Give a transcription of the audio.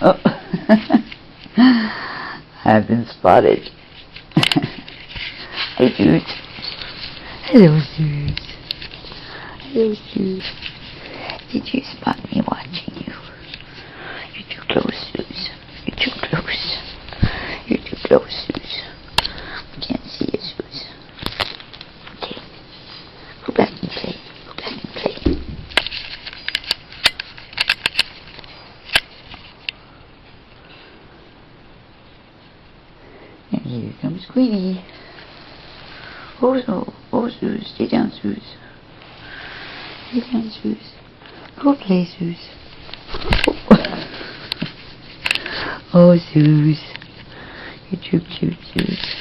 Oh. I've been spotted. Hey, Zeus. Hello, Zeus. Hello, Zeus. Did you spot me watching you? You're too close, Zeus. You're too close. You're too close, Zeus. Can't see you, Zeus. Okay. Go back and play. Go back and play. And here comes Queenie. Oh, Zeus. Stay down, Zeus. Stay down, Zeus. Go play, Zeus. Oh, Zeus. You're too cute, Zeus.